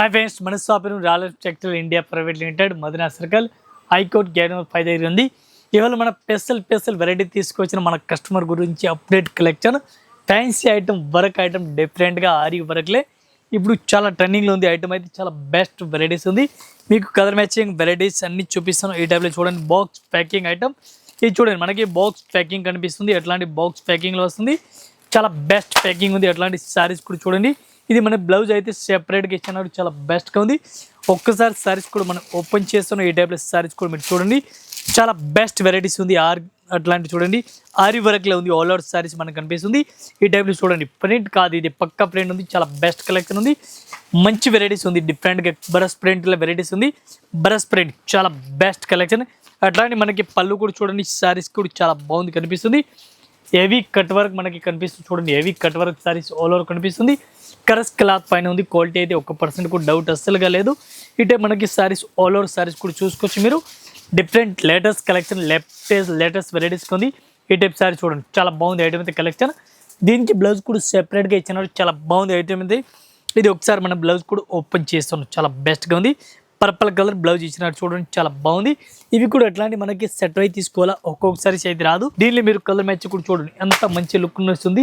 Hi friends, మన shop royal textile India private limited Madina circle high court gate number 5 దగ్గర ఉంది. ఇవాళ మన స్పెషల్ వెరైటీ తీసుకొచ్చిన మన కస్టమర్ గురించి update collection fancy item work item డిఫరెంట్గా ఆరి వర్క్లే ఇప్పుడు చాలా ట్రెండింగ్లో ఉంది. ఐటమ్ అయితే చాలా బెస్ట్ వెరైటీస్ ఉంది. మీకు కలర్ మ్యాచింగ్ వెరైటీస్ అన్ని చూపిస్తాను. ఈ టైప్లో చూడండి, బాక్స్ ప్యాకింగ్ ఐటమ్ ఇది చూడండి. మనకి బాక్స్ ప్యాకింగ్ కనిపిస్తుంది. ఎట్లాంటి బాక్స్ ప్యాకింగ్లో వస్తుంది, చాలా బెస్ట్ ప్యాకింగ్ ఉంది. అట్లాంటి శారీస్ కూడా చూడండి. ఇది మన బ్లౌజ్ అయితే సెపరేట్గా ఇచ్చినారు, చాలా బెస్ట్గా ఉంది. ఒక్కసారి శారీస్ కూడా మనం ఓపెన్ చేస్తున్నాం. ఈ టైప్లో శారీస్ కూడా మీరు చూడండి, చాలా బెస్ట్ వెరైటీస్ ఉంది. అట్లాంటి చూడండి, ఆరి వర్క్లో ఉంది. ఆల్ ఓవర్ శారీస్ మనకు కనిపిస్తుంది. ఈ టైప్లో చూడండి, ప్రింట్ కాదు, ఇది పక్కా ప్రింట్ ఉంది. చాలా బెస్ట్ కలెక్షన్ ఉంది, మంచి వెరైటీస్ ఉంది. డిఫరెంట్గా బ్రష్ ప్రింట్లో వెరైటీస్ ఉంది. బ్రష్ ప్రింట్ చాలా బెస్ట్ కలెక్షన్. అట్లాంటి మనకి పళ్ళు కూడా చూడండి, శారీస్ కూడా చాలా బాగుంది కనిపిస్తుంది. హెవీ కట్ వర్క్ మనకి కనిపిస్తుంది. చూడండి, heavy cut work saris all over కనిపిస్తుంది. కరస్ క్లాత్ పైన ఉంది. క్వాలిటీ అయితే 1% కూడా డౌట్ అస్సలుగా లేదు. ఇటే మనకి సారీస్ ఆల్ ఓవర్ సారీస్ కూడా చూసుకోవచ్చు మీరు. Different latest collection, latest varieties ఉంది. ఈ టైప్ సారీ చూడండి, చాలా బాగుంది ఐటమ్ అయితే కలెక్షన్. దీనికి బ్లౌజ్ కూడా సెపరేట్గా ఇచ్చినారు, చాలా బాగుంది ఐటమ్ అయితే. ఇది ఒకసారి మన బ్లౌజ్ కూడా ఓపెన్ చేస్తున్నాం, చాలా బెస్ట్గా ఉంది. పర్పుల్ కలర్ బ్లౌజ్ ఇచ్చినారు చూడండి, చాలా బాగుంది. ఇవి కూడా ఎట్లాంటి మనకి సెట్ అయి తీసుకోవాలా, ఒక్కొక్కసారి అయితే రాదు. దీనిలో మీరు కలర్ మ్యాచ్ కూడా చూడండి, ఎంత మంచి లుక్ వస్తుంది.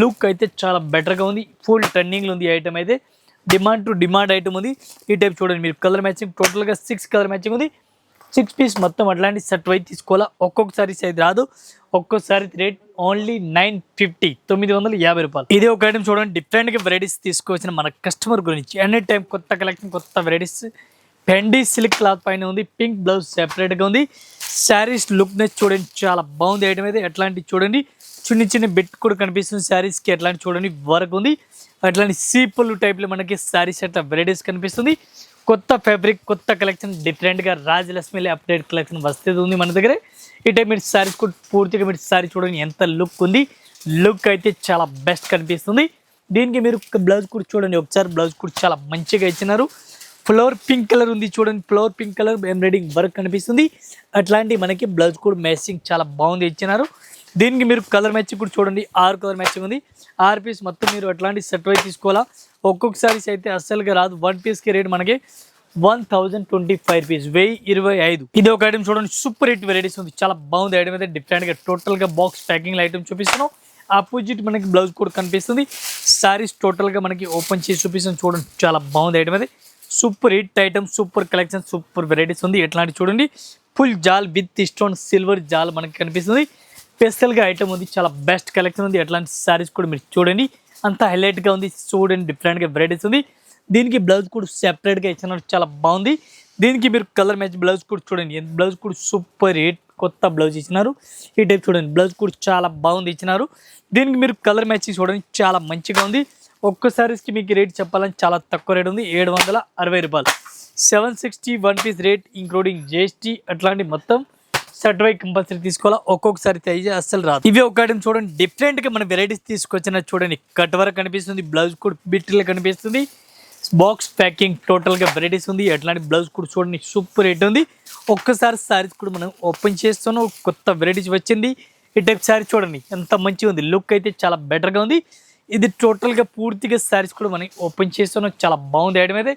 లుక్ అయితే చాలా బెటర్గా ఉంది. ఫుల్ ట్రెండింగ్లో ఉంది ఐటమ్ అయితే. డిమాండ్ టు డిమాండ్ ఐటమ్ ఉంది. ఈ టైప్ చూడండి మీరు, కలర్ మ్యాచింగ్ టోటల్గా 6 కలర్ మ్యాచింగ్ ఉంది. 6 పీస్ మొత్తం అట్లాంటి సెట్ అయి తీసుకోవాలా, ఒక్కొక్కసారి అయితే రాదు. ఒక్కొక్కసారి రేట్ ఓన్లీ 950, 950 రూపాయలు. ఇదే ఒక ఐటమ్ చూడండి, డిఫరెంట్గా వెరైటీస్ తీసుకొచ్చిన మన కస్టమర్ గురించి. ఎనీ టైం కొత్త కలెక్షన్, కొత్త వెరైటీస్. పెండి సిల్క్ క్లాత్ పైన ఉంది. పింక్ బ్లౌజ్ సెపరేట్గా ఉంది. శారీస్ లుక్నెస్ చూడండి, చాలా బాగుంది ఐటమ్ అయితే. ఎట్లాంటి చూడండి, చిన్న బిట్ కూడా కనిపిస్తుంది శారీస్కి. ఎట్లాంటి చూడండి వర్క్ ఉంది. అట్లాంటి సీపుల్ టైప్లో మనకి శారీస్ అట్లా వెరైటీస్ కనిపిస్తుంది. కొత్త ఫ్యాబ్రిక్, కొత్త కలెక్షన్, డిఫరెంట్గా రాజలక్ష్మిలో అప్డేట్ కలెక్షన్ వస్తుంది ఉంది మన దగ్గర. ఈ టైప్ మీరు శారీస్ కూడా పూర్తిగా మీరు శారీ చూడండి, ఎంత లుక్ ఉంది. లుక్ అయితే చాలా బెస్ట్ కనిపిస్తుంది. దీనికి మీరు బ్లౌజ్ కూడా చూడండి, ఒకసారి బ్లౌజ్ కూడా చాలా మంచిగా ఇచ్చినారు. ఫ్లోర్ పింక్ కలర్ ఉంది చూడండి, floor pink colour embroidering work కనిపిస్తుంది. అట్లాంటి మనకి బ్లౌజ్ కూడా మ్యాచింగ్ చాలా బాగుంది ఇచ్చినారు. దీనికి మీరు కలర్ మ్యాచింగ్ కూడా చూడండి, 6 కలర్ మ్యాచింగ్ ఉంది. 6 పీస్ మొత్తం మీరు అట్లాంటి సెట్ అయి తీసుకోవాలా, ఒక్కొక్కసారి అయితే అస్సలుగా రాదు. 1 పీస్కి రేట్ మనకి 1025 రూపీస్, 1025. ఇది ఒక ఐటమ్ చూడండి, సూపర్ హిట్ వెరైటీస్ ఉంది, చాలా బాగుంది ఐటమ్ అయితే. డిఫరెంట్గా టోటల్గా బాక్స్ ప్యాకింగ్ ఐటమ్ చూపిస్తున్నాం. ఆపోజిట్ మనకి బ్లౌజ్ కూడా కనిపిస్తుంది. సారీస్ టోటల్గా మనకి ఓపెన్ చేసి చూపిస్తాం చూడండి, చాలా బాగుంది ఐటమ్ అయితే. Super hit item, super collection, super varieties ఉంది. ఎట్లాంటి చూడండి, ఫుల్ జాల్ విత్ స్టోన్ సిల్వర్ జాల్ మనకి కనిపిస్తుంది. స్పెషల్గా ఐటమ్ ఉంది, చాలా బెస్ట్ కలెక్షన్ ఉంది. ఎట్లాంటి శారీస్ కూడా మీరు చూడండి, అంత హైలైట్గా ఉంది. చూడండి, డిఫరెంట్గా వెరైటీస్ ఉంది. దీనికి బ్లౌజ్ కూడా సెపరేట్గా ఇచ్చినారు, చాలా బాగుంది. దీనికి మీరు కలర్ మ్యాచ్ బ్లౌజ్ కూడా చూడండి, బ్లౌజ్ కూడా సూపర్ హిట్ కొత్త బ్లౌజ్ ఇచ్చినారు. ఈ టైప్ చూడండి, బ్లౌజ్ కూడా చాలా బాగుంది ఇచ్చినారు. దీనికి మీరు కలర్ మ్యాచింగ్ చూడండి, చాలా మంచిగా ఉంది. ఒక్క సారీస్కి మీకు రేట్ చెప్పాలని చాలా తక్కువ రేట్ ఉంది, 760 రూపాయలు. 760 1 పీస్ రేట్ ఇంక్లూడింగ్ జిఎస్టీ. అట్లాంటి మొత్తం సెట్ వై కంపల్సరీ తీసుకోవాలా, ఒక్కొక్కసారి అయితే అస్సలు రాదు. ఇవి ఒక ఐటమ్ చూడండి, డిఫరెంట్గా మన వెరైటీస్ తీసుకొచ్చిన చూడండి. కట్ వర్క్ కనిపిస్తుంది, బ్లౌజ్ కూడా బిట్లు కనిపిస్తుంది. బాక్స్ ప్యాకింగ్ టోటల్గా వెరైటీస్ ఉంది. అట్లాంటి బ్లౌజ్ కూడా చూడండి, సూపర్ రేట్ ఉంది. ఒక్కసారి సారీస్ కూడా మనం ఓపెన్ చేస్తున్నాం, కొత్త వెరైటీస్ వచ్చింది. ఈ టైప్ శారీ చూడండి, ఎంత మంచిగా ఉంది. లుక్ అయితే చాలా బెటర్గా ఉంది. ఇది టోటల్గా పూర్తిగా శారీస్ కూడా మనం ఓపెన్ చేస్తున్నాం, చాలా బాగుంది ఐటమ్ అయితే.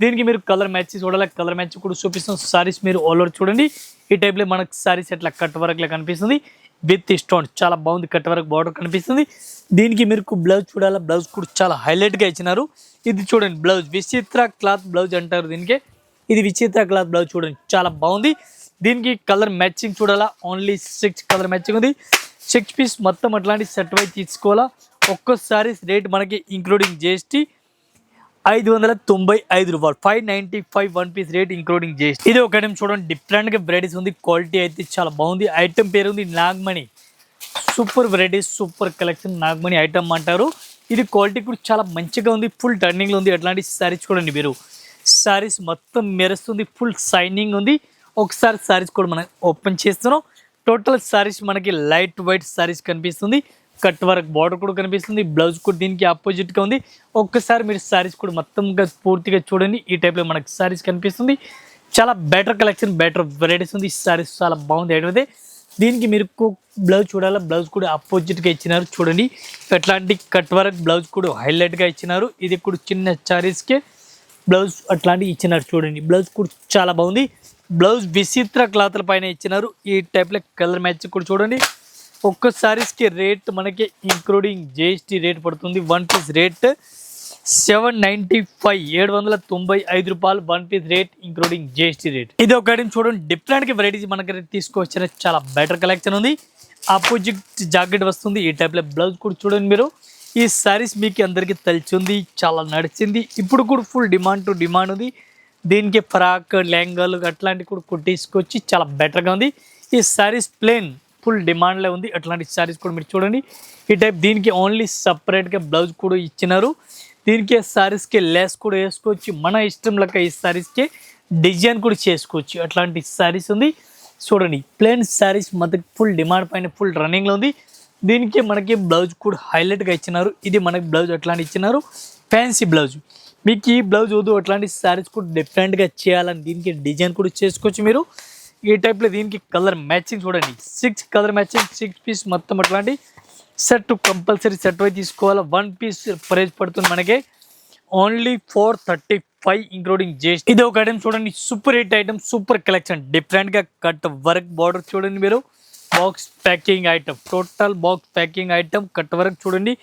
దీనికి మీరు కలర్ మ్యాచ్ చూడాలి, కలర్ మ్యాచ్ కూడా చూపిస్తాం. శారీస్ మీరు ఆల్ ఓవర్ చూడండి. ఈ టైప్లో మనకు శారీస్ ఎట్లా కట్ వర్క్లో కనిపిస్తుంది విత్ స్టోన్, చాలా బాగుంది. కట్ వర్క్ బార్డర్ కనిపిస్తుంది. దీనికి మీరు బ్లౌజ్ చూడాలి, బ్లౌజ్ కూడా చాలా హైలైట్గా ఇచ్చినారు. ఇది చూడండి బ్లౌజ్, విచిత్ర క్లాత్ బ్లౌజ్ అంటారు దీనికి. ఇది విచిత్ర క్లాత్ బ్లౌజ్ చూడండి, చాలా బాగుంది. దీనికి కలర్ మ్యాచింగ్ చూడాలా, ఓన్లీ 6 కలర్ మ్యాచింగ్ ఉంది. 6 పీస్ మొత్తం అట్లాంటి సెట్ వై తీసుకోవాలా. ఒక్కోసారి రేట్ మనకి ఇంక్లూడింగ్ జిఎస్టీ 595 రూపాయలు, 595 1 పీస్ రేట్ ఇంక్లూడింగ్ జిఎస్టీ. ఇది ఒక ఐటమ్ చూడండి, డిఫరెంట్గా వెరైటీస్ ఉంది. క్వాలిటీ అయితే చాలా బాగుంది. ఐటమ్ పేరు ఉంది Nagamani. Super varieties, super collection, Nagamani item అంటారు. ఇది క్వాలిటీ కూడా చాలా మంచిగా ఉంది, ఫుల్ టర్నింగ్లో ఉంది. అట్లాంటి శారీస్ చూడండి మీరు, శారీస్ మొత్తం మెరుస్తుంది, ఫుల్ షైనింగ్ ఉంది. ఒకసారి శారీస్ కూడా మనం ఓపెన్ చేస్తున్నాం. టోటల్ శారీస్ మనకి లైట్ వైట్ శారీస్ కనిపిస్తుంది. కట్ వర్క్ బార్డర్ కూడా కనిపిస్తుంది. బ్లౌజ్ కూడా దీనికి ఆపోజిట్గా ఉంది. ఒక్కసారి మీరు శారీస్ కూడా మొత్తంగా పూర్తిగా చూడండి. ఈ టైప్లో మనకి శారీస్ కనిపిస్తుంది. చాలా బెటర్ కలెక్షన్, బెటర్ వెరైటీస్ ఉంది. శారీస్ చాలా బాగుంది అయితే. దీనికి మీరు బ్లౌజ్ చూడాలి, బ్లౌజ్ కూడా ఆపోజిట్గా ఇచ్చినారు చూడండి. ఎట్లాంటి కట్ వర్క్ బ్లౌజ్ కూడా హైలైట్గా ఇచ్చినారు. ఇది కూడా చిన్న శారీస్కి బ్లౌజ్ అట్లాంటివి ఇచ్చినారు చూడండి. బ్లౌజ్ కూడా చాలా బాగుంది. బ్లౌజ్ విచిత్ర క్లాత్ల పైన ఇచ్చినారు. ఈ టైప్లో కలర్ మ్యాచ్ కూడా చూడండి. ఒక్క సారీస్కి రేట్ మనకి ఇంక్లూడింగ్ జిఎస్టీ రేట్ పడుతుంది. వన్ పీస్ రేట్ 795 795 రూపాయలు one piece rate including GST rate. ఇది ఒక ఐటమ్ చూడండి. డిఫరెంట్ వెరైటీస్ మనకి తీసుకొచ్చిన చాలా బెటర్ కలెక్షన్ ఉంది. ఆపోజిట్ జాకెట్ వస్తుంది. ఈ టైప్లో బ్లౌజ్ కూడా చూడండి మీరు. ఈ సారీస్ మీకు అందరికీ తెలిసింది, చాలా నడిచింది. ఇప్పుడు కూడా ఫుల్ డిమాండ్ ఉంది. దీనికి ఫ్రాక్ లెహంగాలు అట్లాంటివి కూడా కుట్టించుకొచ్చి చాలా బెటర్గా ఉంది. ఈ సారీస్ ప్లేన్ ఫుల్ డిమాండ్లో ఉంది. అట్లాంటి సారీస్ కూడా మీరు చూడండి. ఈ టైప్ దీనికి ఓన్లీ సపరేట్గా బ్లౌజ్ కూడా ఇచ్చినారు. దీనికి సారీస్కి లెస్ కూడా వేసుకోవచ్చు. మన ఇష్టం లెక్క ఈ సారీస్కి డిజైన్ కూడా చేసుకోవచ్చు. అట్లాంటి సారీస్ ఉంది చూడండి. ప్లేన్ సారీస్ మనకి ఫుల్ డిమాండ్ పైన ఫుల్ రన్నింగ్లో ఉంది. దీనికి మనకి బ్లౌజ్ కూడా హైలైట్గా ఇచ్చినారు. ఇది మనకి బ్లౌజ్ అట్లాంటి ఇచ్చినారు, ఫ్యాన్సీ బ్లౌజ్. మీకు ఈ బ్లౌజ్ వద్దు అట్లాంటి శారీస్ కూడా డిఫరెంట్గా చేయాలని దీనికి డిజైన్ కూడా చేసుకోవచ్చు మీరు. ఈ టైప్లో దీనికి కలర్ మ్యాచింగ్ చూడండి. 6 కలర్ మ్యాచింగ్ 6 పీస్ మొత్తం అట్లాంటి సెట్ కంపల్సరీ సెట్ అయి తీసుకోవాలి. 1 పీస్ ప్రైస్ పడుతుంది మనకి ఓన్లీ 435 ఇంక్లూడింగ్ జిఎస్టీ. ఇది ఒక ఐటమ్ చూడండి. Super hit item, super collection. డిఫరెంట్గా కట్ వర్క్ బార్డర్ చూడండి మీరు. Box packing item, total box packing item, cut work చూడండి.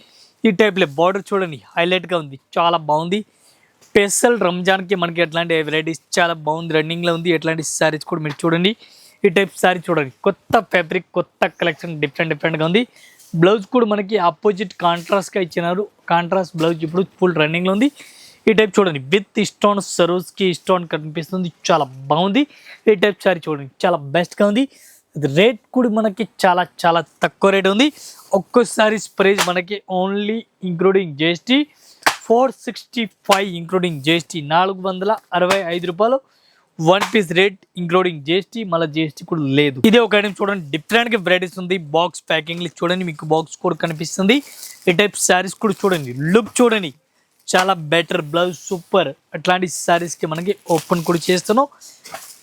ఈ టైప్లో బార్డర్ చూడండి, హైలైట్గా ఉంది, చాలా బాగుంది. స్పెషల్ రంజాన్కి మనకి ఎట్లాంటి వెరైటీస్ చాలా బాగుంది, రన్నింగ్లో ఉంది. ఎట్లాంటి శారీస్ కూడా మీరు చూడండి. ఈ టైప్ శారీ చూడండి, కొత్త ఫ్యాబ్రిక్, కొత్త కలెక్షన్, డిఫరెంట్గా ఉంది. బ్లౌజ్ కూడా మనకి ఆపోజిట్ కాంట్రాస్ట్గా ఇచ్చినారు. కాంట్రాస్ట్ బ్లౌజ్ ఇప్పుడు ఫుల్ రన్నింగ్లో ఉంది. ఈ టైప్ చూడండి, విత్ స్టోన్, సరోజ్కి స్టోన్ కనిపిస్తుంది, చాలా బాగుంది. ఈ టైప్ శారీ చూడండి, చాలా బెస్ట్గా ఉంది. రేట్ కూడా మనకి చాలా తక్కువ రేట్ ఉంది. ఒక్కోసారి ప్రైస్ మనకి only including GST 465 including GST 465 రూపాయలు one piece rate including GST. మళ్ళీ జిఎస్టీ కూడా లేదు. ఇదే ఒక ఐటమ్ చూడండి, డిఫరెంట్గా వెరైటీస్ ఉంది. బాక్స్ ప్యాకింగ్ చూడండి, మీకు బాక్స్ కూడా కనిపిస్తుంది. ఈ టైప్ శారీస్ కూడా చూడండి, లుక్ చూడండి, చాలా బెటర్. Blouse super. అట్లాంటి శారీస్కి మనకి ఓపెన్ కూడా చేస్తున్నాం.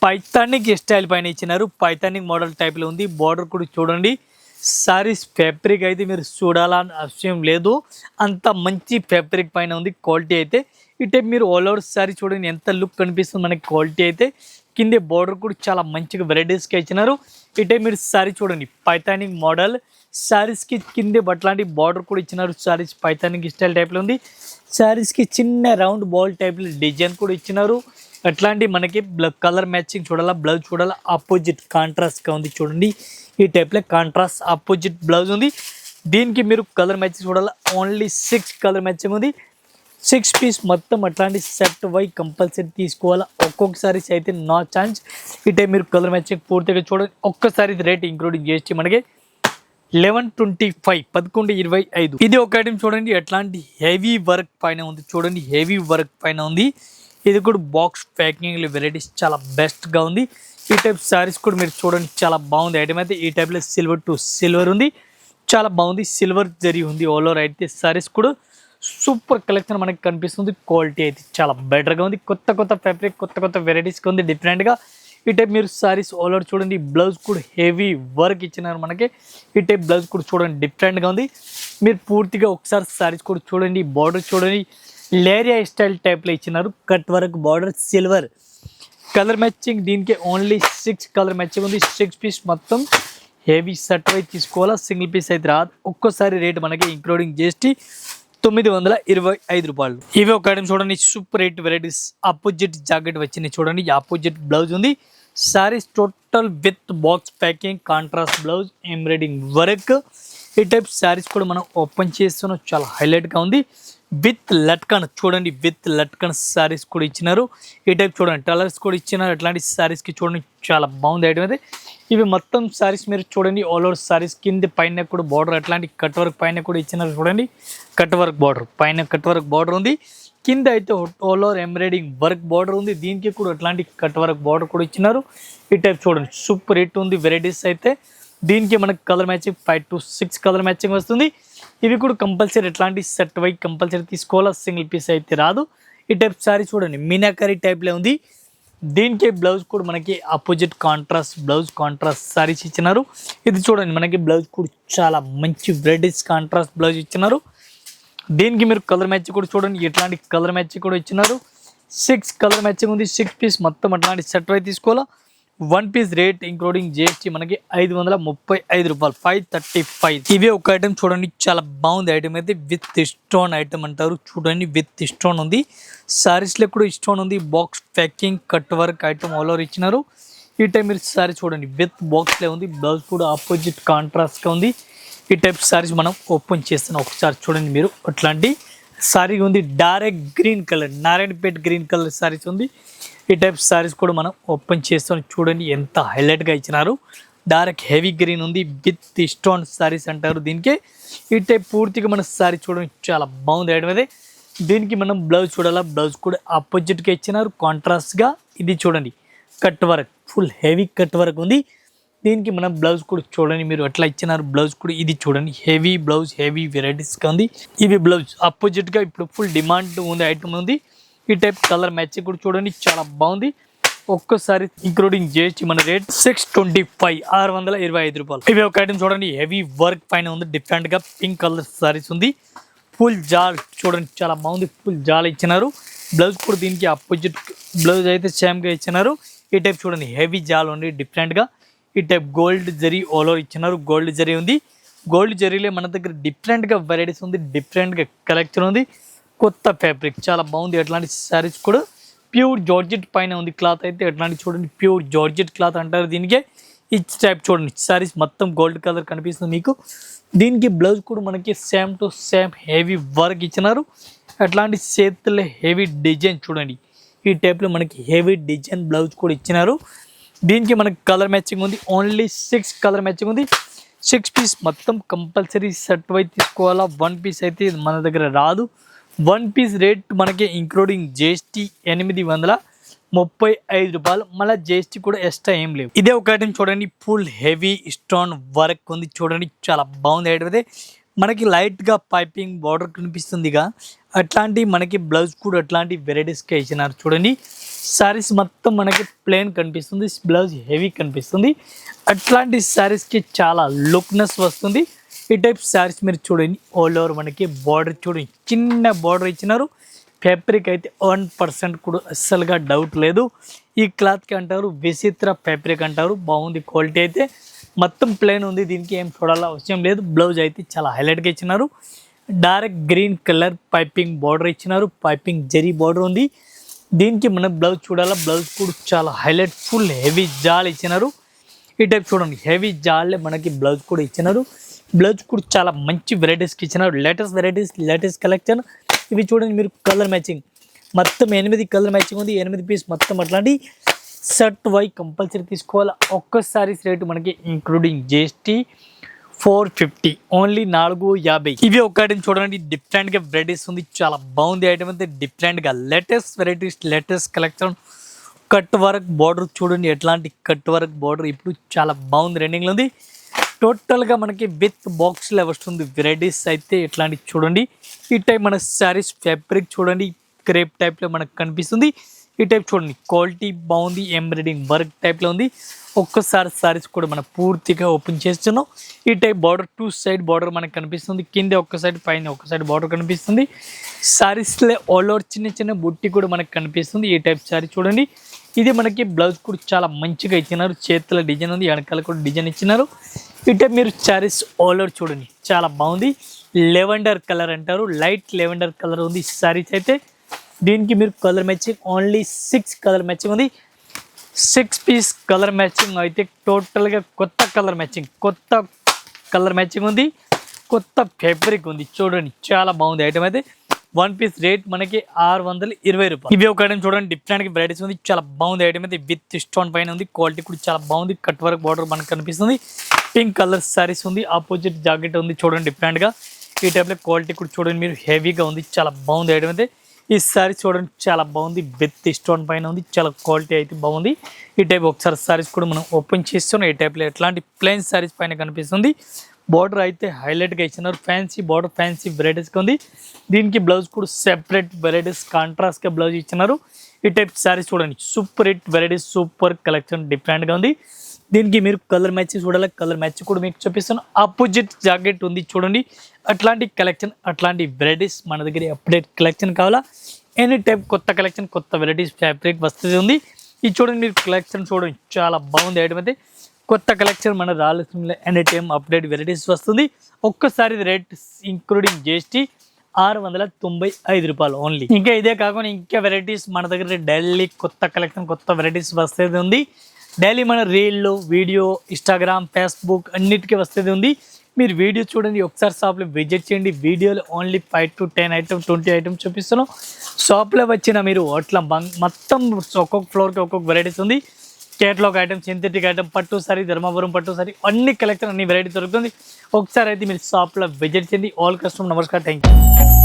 పైథానిక్ స్టైల్ పైన ఇచ్చినారు. పైథానిక్ మోడల్ టైప్లో ఉంది. బార్డర్ కూడా చూడండి. సారీస్ ఫ్యాబ్రిక్ అయితే మీరు చూడాలని అవసరం లేదు, అంత మంచి ఫ్యాబ్రిక్ పైన ఉంది క్వాలిటీ అయితే. ఈ టైప్ మీరు ఆల్ ఓవర్ సారీ చూడండి, ఎంత లుక్ కనిపిస్తుంది మనకి క్వాలిటీ అయితే. కింద బార్డర్ కూడా చాలా మంచిగా వెరైటీస్గా ఇచ్చినారు. ఈ టైప్ మీరు సారీ చూడండి, పైథానిక్ మోడల్ శారీస్కి కింద అట్లాంటి బార్డర్ కూడా ఇచ్చినారు. శారీస్ పైథానిక్ స్టైల్ టైప్లో ఉంది. శారీస్కి చిన్న రౌండ్ బాల్ టైప్లో డిజైన్ కూడా ఇచ్చినారు. అట్లాంటి మనకి కలర్ మ్యాచింగ్ చూడాలా, బ్లౌజ్ చూడాలా, ఆపోజిట్ కాంట్రాస్ట్గా ఉంది చూడండి. ఈ టైప్లో కాంట్రాస్ట్ ఆపోజిట్ బ్లౌజ్ ఉంది. దీనికి మీరు కలర్ మ్యాచింగ్ చూడాలా, ఓన్లీ 6 కలర్ మ్యాచింగ్ ఉంది. 6 పీస్ మొత్తం అట్లాంటి సెట్ వై కంపల్సరీ తీసుకోవాలా. ఒక్కొక్కసారి అయితే నో ఛాన్స్. ఈ టైప్ మీరు కలర్ మ్యాచింగ్ పూర్తిగా చూడండి. ఒక్కసారి రేట్ ఇంక్లూడింగ్ చేసి మనకి 1125 1125. ఇది ఒక ఐటమ్ చూడండి, ఎట్లాంటి హెవీ వర్క్ పైన ఉంది చూడండి, హెవీ వర్క్ పైన ఉంది. ఇది కూడా బాక్స్ ప్యాకింగ్ వెరైటీస్ చాలా బెస్ట్గా ఉంది. ఈ టైప్ శారీస్ కూడా మీరు చూడండి, చాలా బాగుంది ఐటమ్ అయితే. ఈ టైప్లో సిల్వర్ టు సిల్వర్ ఉంది, చాలా బాగుంది. సిల్వర్ జరీ ఉంది ఆల్ ఓవర్ అయితే. శారీస్ కూడా సూపర్ కలెక్షన్ మనకి కనిపిస్తుంది. క్వాలిటీ అయితే చాలా బెటర్గా ఉంది. కొత్త ఫ్యాబ్రిక్, కొత్త వెరైటీస్గా ఉంది డిఫరెంట్గా. ఈ టైప్ మీరు సారీస్ ఆల్ ఓవర్ చూడండి. బ్లౌజ్ కూడా హెవీ వర్క్ ఇచ్చినారు మనకి. ఈ టైప్ బ్లౌజ్ కూడా చూడండి, డిఫరెంట్గా ఉంది. మీరు పూర్తిగా ఒకసారి సారీస్ కూడా చూడండి. బార్డర్ చూడండి, లేరియా స్టైల్ టైప్లో ఇచ్చినారు. Cut work border, silver colour matching. దీనికి ఓన్లీ 6 కలర్ మ్యాచింగ్ ఉంది. 6 పీస్ మొత్తం హెవీ సెట్ అయితే తీసుకోవాలా, సింగిల్ పీస్ అయితే రాదు. ఒక్కోసారి రేట్ మనకి ఇంక్లూడింగ్ జిఎస్టీ 925 రూపాయలు. ఇవి ఒక ఐటమ్ చూడండి, super rate varieties. Opposite jacket వచ్చింది చూడండి, ఆపోజిట్ బ్లౌజ్ ఉంది. Saris total with box packing, contrast blouse, embroidering work. ఈ టైప్ సారీస్ కూడా మనం ఓపెన్ చేస్తున్నాం, చాలా హైలైట్గా ఉంది. విత్ లట్కన్ చూడండి, విత్ లట్కన్ సారీస్ కూడా ఇచ్చినారు. ఈ టైప్ చూడండి, కలర్స్ కూడా ఇచ్చినారు. అట్లాంటి సారీస్కి చూడండి, చాలా బాగుంది ఐటమ్ అయితే. ఇవి మొత్తం సారీస్ మీరు చూడండి, ఆల్ ఓవర్ సారీస్ కింద పైన కూడా బార్డర్, అట్లాంటి కట్ వర్క్ పైన కూడా ఇచ్చినారు చూడండి. కట్ వర్క్ బార్డర్ పైన, కట్ వర్క్ బార్డర్ ఉంది. కింద అయితే all over embroidering work border ఉంది. దీనికి కూడా అట్లాంటి కట్ వర్క్ బార్డర్ కూడా ఇచ్చినారు. ఈ టైప్ చూడండి, సూపర్ రేట్ ఉంది వెరైటీస్ అయితే. దీనికి మనకి colour matching 5 to 6 colour matching వస్తుంది. ఇవి కూడా కంపల్సరీ ఎట్లాంటి సెట్ వై కంపల్సరీ తీసుకోవాలా, సింగిల్ పీస్ అయితే రాదు. ఈ టైప్ సారీ చూడండి, మీనాకరీ టైప్లో ఉంది. దీనికి బ్లౌజ్ కూడా మనకి opposite contrast blouse, contrast saris ఇచ్చినారు. ఇది చూడండి, మనకి బ్లౌజ్ కూడా చాలా మంచి వెరైటీస్ కాంట్రాస్ట్ బ్లౌజ్ ఇచ్చినారు. దీనికి మీరు కలర్ మ్యాచ్ కూడా చూడండి, ఎట్లాంటి కలర్ మ్యాచ్ కూడా ఇచ్చినారు. 6 కలర్ మ్యాచింగ్ ఉంది. 6 పీస్ మొత్తం అట్లాంటి సెట్ అయితే తీసుకోవాలా. 1 పీస్ రేట్ ఇంక్లూడింగ్ జిఎస్టీ మనకి 535 రూపాయలు, 535. ఇవే ఒక ఐటమ్ చూడండి, చాలా బాగుంది ఐటమ్ అయితే. విత్ స్టోన్ ఐటమ్ అంటారు చూడండి, విత్ స్టోన్ ఉంది. సారీస్లో కూడా స్టోన్ ఉంది. Box packing cut work item all over ఇచ్చినారు. ఈ టైప్ మీరు సారీ చూడండి, విత్ బాక్స్లో ఉంది. బ్లౌజ్ కూడా ఆపోజిట్ కాంట్రాస్ట్గా ఉంది. ఈ టైప్ సారీస్ మనం ఓపెన్ చేస్తున్నాం, ఒకసారి చూడండి మీరు. అట్లాంటి సారీ ఉంది, direct green colour, Narayanpet green colour saris ఉంది. ఈ టైప్ సారీస్ కూడా మనం ఓపెన్ చేస్తాం చూడండి, ఎంత హైలైట్గా ఇచ్చినారు. డైరెక్ట్ హెవీ గ్రీన్ ఉంది, విత్ స్టోన్ సారీస్ అంటారు దీనికి. ఈ టైప్ పూర్తిగా మన సారీ చూడండి, చాలా బాగుంది ఐటమ్ అయితే. దీనికి మనం బ్లౌజ్ చూడాలా, బ్లౌజ్ కూడా ఆపోజిట్గా ఇచ్చినారు కాంట్రాస్ట్గా. ఇది చూడండి cut work, full heavy cut work ఉంది. దీనికి మనం బ్లౌజ్ కూడా చూడండి మీరు ఎట్లా ఇచ్చినారు. బ్లౌజ్ కూడా ఇది చూడండి, హెవీ బ్లౌజ్, హెవీ వెరైటీస్గా ఉంది. ఇవి బ్లౌజ్ ఆపోజిట్గా ఇప్పుడు ఫుల్ డిమాండ్ ఉంది ఐటమ్ ఉంది. ఈ టైప్ కలర్ మ్యాచింగ్ కూడా చూడండి, చాలా బాగుంది. ఒక్కసారి ఇంక్లూడింగ్ జిఎస్టీ మన రేట్ 625, 625 రూపాయలు. ఇవి ఒక ఐటమ్ చూడండి, హెవీ వర్క్ పైన ఉంది. డిఫరెంట్గా పింక్ కలర్ సారీస్ ఉంది. ఫుల్ జాల్ చూడండి, చాలా బాగుంది. ఫుల్ జాల్ ఇచ్చినారు. బ్లౌజ్ కూడా దీనికి ఆపోజిట్ బ్లౌజ్ అయితే సేమ్గా ఇచ్చినారు. ఈ టైప్ చూడండి, హెవీ జాల్ ఉంది డిఫరెంట్గా. ఈ type gold zari all over ఇచ్చినారు. గోల్డ్ జరీ ఉంది. గోల్డ్ జరీలో మన దగ్గర డిఫరెంట్గా వెరైటీస్ ఉంది, డిఫరెంట్గా కలెక్షన్ ఉంది. కొత్త ఫ్యాబ్రిక్ చాలా బాగుంది. అట్లాంటి శారీస్ కూడా ప్యూర్ జార్జెట్ పైన ఉంది క్లాత్ అయితే. అట్లాంటి చూడండి, ప్యూర్ జార్జెట్ క్లాత్ అంటారు దీనికి. ఈ టైప్ చూడండి సారీస్ మొత్తం గోల్డ్ కలర్ కనిపిస్తుంది మీకు. దీనికి బ్లౌజ్ కూడా మనకి same to same heavy work ఇచ్చినారు. అట్లాంటి చేతుల్లో హెవీ డిజైన్ చూడండి, ఈ టైప్లో మనకి హెవీ డిజైన్ బ్లౌజ్ కూడా ఇచ్చినారు. దీనికి మనకి కలర్ మ్యాచింగ్ ఉంది. ఓన్లీ 6 కలర్ మ్యాచింగ్ ఉంది. 6 పీస్ మొత్తం కంపల్సరీ సెట్ అయితే తీసుకోవాలా. 1 పీస్ అయితే మన దగ్గర రాదు. 1 పీస్ రేట్ మనకి ఇంక్లూడింగ్ జిఎస్టీ 835 రూపాయలు. మళ్ళీ జిఎస్టీ కూడా ఎక్స్ట్రా ఏం లేవు. ఇదే ఒక ఐటమ్ చూడండి, ఫుల్ హెవీ స్టోన్ వర్క్ ఉంది చూడండి, చాలా బాగుంది ఐటమ్ అయితే. మనకి లైట్గా పైపింగ్ బార్డర్ కనిపిస్తుందిగా, అట్లాంటి మనకి బ్లౌజ్ కూడా అట్లాంటి వెరైటీస్గా ఇచ్చినారు చూడండి. శారీస్ మొత్తం మనకి ప్లెయిన్ కనిపిస్తుంది, బ్లౌజ్ హెవీ కనిపిస్తుంది. అట్లాంటి శారీస్కి చాలా లుక్నెస్ వస్తుంది. ఈ టైప్ శారీస్ మీరు చూడండి, ఆల్ ఓవర్ మనకి బార్డర్ చూడండి, చిన్న బార్డర్ ఇచ్చినారు. ఫ్యాబ్రిక్ అయితే 1% కూడా అస్సలుగా డౌట్ లేదు. ఈ క్లాత్కి అంటారు విచిత్ర ఫ్యాబ్రిక్ అంటారు. బాగుంది క్వాలిటీ అయితే. మొత్తం ప్లెయిన్ ఉంది, దీనికి ఏం చూడాల అవసరం లేదు. బ్లౌజ్ అయితే చాలా హైలైట్గా ఇచ్చినారు. Direct green colour piping border ఇచ్చినారు. పైపింగ్ జరీ బార్డర్ ఉంది. దీనికి మనం బ్లౌజ్ చూడాలా, బ్లౌజ్ కూడా చాలా హైలైట్, ఫుల్ హెవీ జాల్ ఇచ్చినారు. ఈ టైప్ చూడండి, హెవీ జాల్లే మనకి బ్లౌజ్ కూడా ఇచ్చినారు. బ్లౌజ్ కూడా చాలా మంచి వెరైటీస్కి ఇచ్చినారు. Latest varieties, latest collection. ఇవి చూడండి మీరు, కలర్ మ్యాచింగ్ మొత్తం 8 కలర్ మ్యాచింగ్ ఉంది. 8 పీస్ మొత్తం అట్లాంటి సెట్ వై కంపల్సరీ తీసుకోవాలి. ఒక్క సారీస్ రేటు మనకి ఇంక్లూడింగ్ జిఎస్టీ 450, ఓన్లీ 450. ఇవి ఒక ఐటమ్ చూడండి, డిఫరెంట్గా వెరైటీస్ ఉంది, చాలా బాగుంది ఐటమ్ అయితే. డిఫరెంట్గా latest varieties, latest collection. Cut work border చూడండి, ఎట్లాంటి కట్ వర్క్ బార్డర్ ఇప్పుడు చాలా బాగుంది, రన్నింగ్లో ఉంది. టోటల్గా మనకి విత్ బాక్స్లో వస్తుంది వెరైటీస్ అయితే. ఇట్లాంటివి చూడండి, ఈ టైప్ మన శారీస్ ఫ్యాబ్రిక్ చూడండి, క్రేప్ టైప్లో మనకు కనిపిస్తుంది. ఈ టైప్ చూడండి, క్వాలిటీ బాగుంది, ఎంబ్రాయిడింగ్ వర్క్ టైప్లో ఉంది. ఒక్కసారి శారీస్ కూడా మనం పూర్తిగా ఓపెన్ చేస్తున్నాం. ఈ టైప్ బార్డర్ 2 సైడ్ బార్డర్ మనకు కనిపిస్తుంది. కింద ఒక్క సైడ్, పైన ఒక్క సైడ్ బార్డర్ కనిపిస్తుంది. శారీస్లో ఆల్ ఓవర్ చిన్న చిన్న బుట్టి కూడా మనకు కనిపిస్తుంది. ఈ టైప్ శారీ చూడండి. ఇది మనకి బ్లౌజ్ కూడా చాలా మంచిగా ఇచ్చినారు. చేతుల డిజైన్ ఉంది, వెనకాల కూడా డిజైన్ ఇచ్చినారు. ఈ టైప్ మీరు శారీస్ ఆల్ ఓవర్ చూడండి, చాలా బాగుంది. లెవెండర్ కలర్ అంటారు, లైట్ లెవెండర్ కలర్ ఉంది శారీస్ అయితే. దీనికి మీరు colour matching only 6 colour matching ఉంది. 6 పీస్ కలర్ మ్యాచింగ్ అయితే టోటల్గా కొత్త కలర్ మ్యాచింగ్ ఉంది. కొత్త ఫ్యాబ్రిక్ ఉంది చూడండి, చాలా బాగుంది ఐటమ్ అయితే. 1 పీస్ రేట్ మనకి 620 రూపాయలు. ఇవి ఒక ఐటమ్ చూడండి, డిఫరెంట్గా వెరైటీస్ ఉంది, చాలా బాగుంది ఐటమ్ అయితే. విత్ స్టోన్ పైన ఉంది, క్వాలిటీ కూడా చాలా బాగుంది. కట్ వర్క్ బార్డర్ మనకు కనిపిస్తుంది. పింక్ కలర్ సారీస్ ఉంది, ఆపోజిట్ జాకెట్ ఉంది చూడండి, డిఫరెంట్గా. ఈ టైప్లో క్వాలిటీ కూడా చూడండి మీరు, హెవీగా ఉంది, చాలా బాగుంది ఐటమ్ అయితే. ఈ సారీస్ చూడండి, చాలా బాగుంది, విత్ స్టోన్ పైన ఉంది, చాలా క్వాలిటీ అయితే బాగుంది. ఈ టైప్ ఒకసారి సారీస్ కూడా మనం ఓపెన్ చేస్తున్నాం. ఈ టైప్లో ఎట్లాంటి ప్లెయిన్ సారీస్ పైన కనిపిస్తుంది. బార్డర్ అయితే హైలైట్గా ఇచ్చినారు, ఫ్యాన్సీ బార్డర్, ఫ్యాన్సీ వెరైటీస్గా ఉంది. దీనికి బ్లౌజ్ కూడా సెపరేట్ వెరైటీస్ కాంట్రాస్ట్గా బ్లౌజ్ ఇచ్చినారు. ఈ టైప్ సారీస్ చూడండి, super hit varieties, super collection, డిఫరెంట్గా ఉంది. దీనికి మీరు కలర్ మ్యాచ్ చూడాలి, కలర్ మ్యాచ్ కూడా మీకు చూపిస్తాను. ఆపోజిట్ జాకెట్ ఉంది చూడండి. అట్లాంటి కలెక్షన్, అట్లాంటి వెరైటీస్ మన దగ్గర అప్డేట్ కలెక్షన్ కావాలా, ఎనీ టైప్ కొత్త కలెక్షన్ కొత్త వెరైటీస్ ఫ్యాబ్రిక్ వస్తుంది ఉంది. ఇది చూడండి, మీరు కలెక్షన్ చూడండి చాలా బాగుంది. ఐటమ్ అయితే కొత్త కలెక్షన్ మన రాయలసీమలో ఎనీ టైం అప్డేట్ వెరైటీస్ వస్తుంది. ఒక్కసారి రేట్ ఇంక్లూడింగ్ జిఎస్టీ 695 రూపాయలు ఓన్లీ. ఇంకా ఇదే కాకుండా ఇంకా వెరైటీస్ మన దగ్గర డైలీ కొత్త కలెక్షన్ కొత్త వెరైటీస్ వస్తుంది ఉంది. డైలీ మన రీల్లో వీడియో ఇన్స్టాగ్రామ్ ఫేస్బుక్ అన్నిటికీ వస్తుంది ఉంది. మీరు వీడియో చూడండి, ఒకసారి షాప్లో విజిట్ చేయండి. వీడియోలో ఓన్లీ 5 to 10 ఐటమ్ 20 ఐటమ్స్ చూపిస్తున్నాం. షాప్లో వచ్చిన మీరు అట్లా మొత్తం ఒక్కొక్క ఫ్లోర్కి ఒక్కొక్క వెరైటీస్ ఉంది. కేటలాగ్ ఐటమ్, సింథెటిక్ ఐటమ్, పట్టు సారీ, ధర్మవరం పట్టు సారీ అన్ని కలెక్షన్ అన్ని వెరైటీ దొరుకుతుంది. ఒకసారి అయితే మీరు షాప్లో విజిట్ చేయండి. ఆల్ కస్టమర్ నమస్కారం, థ్యాంక్ యూ.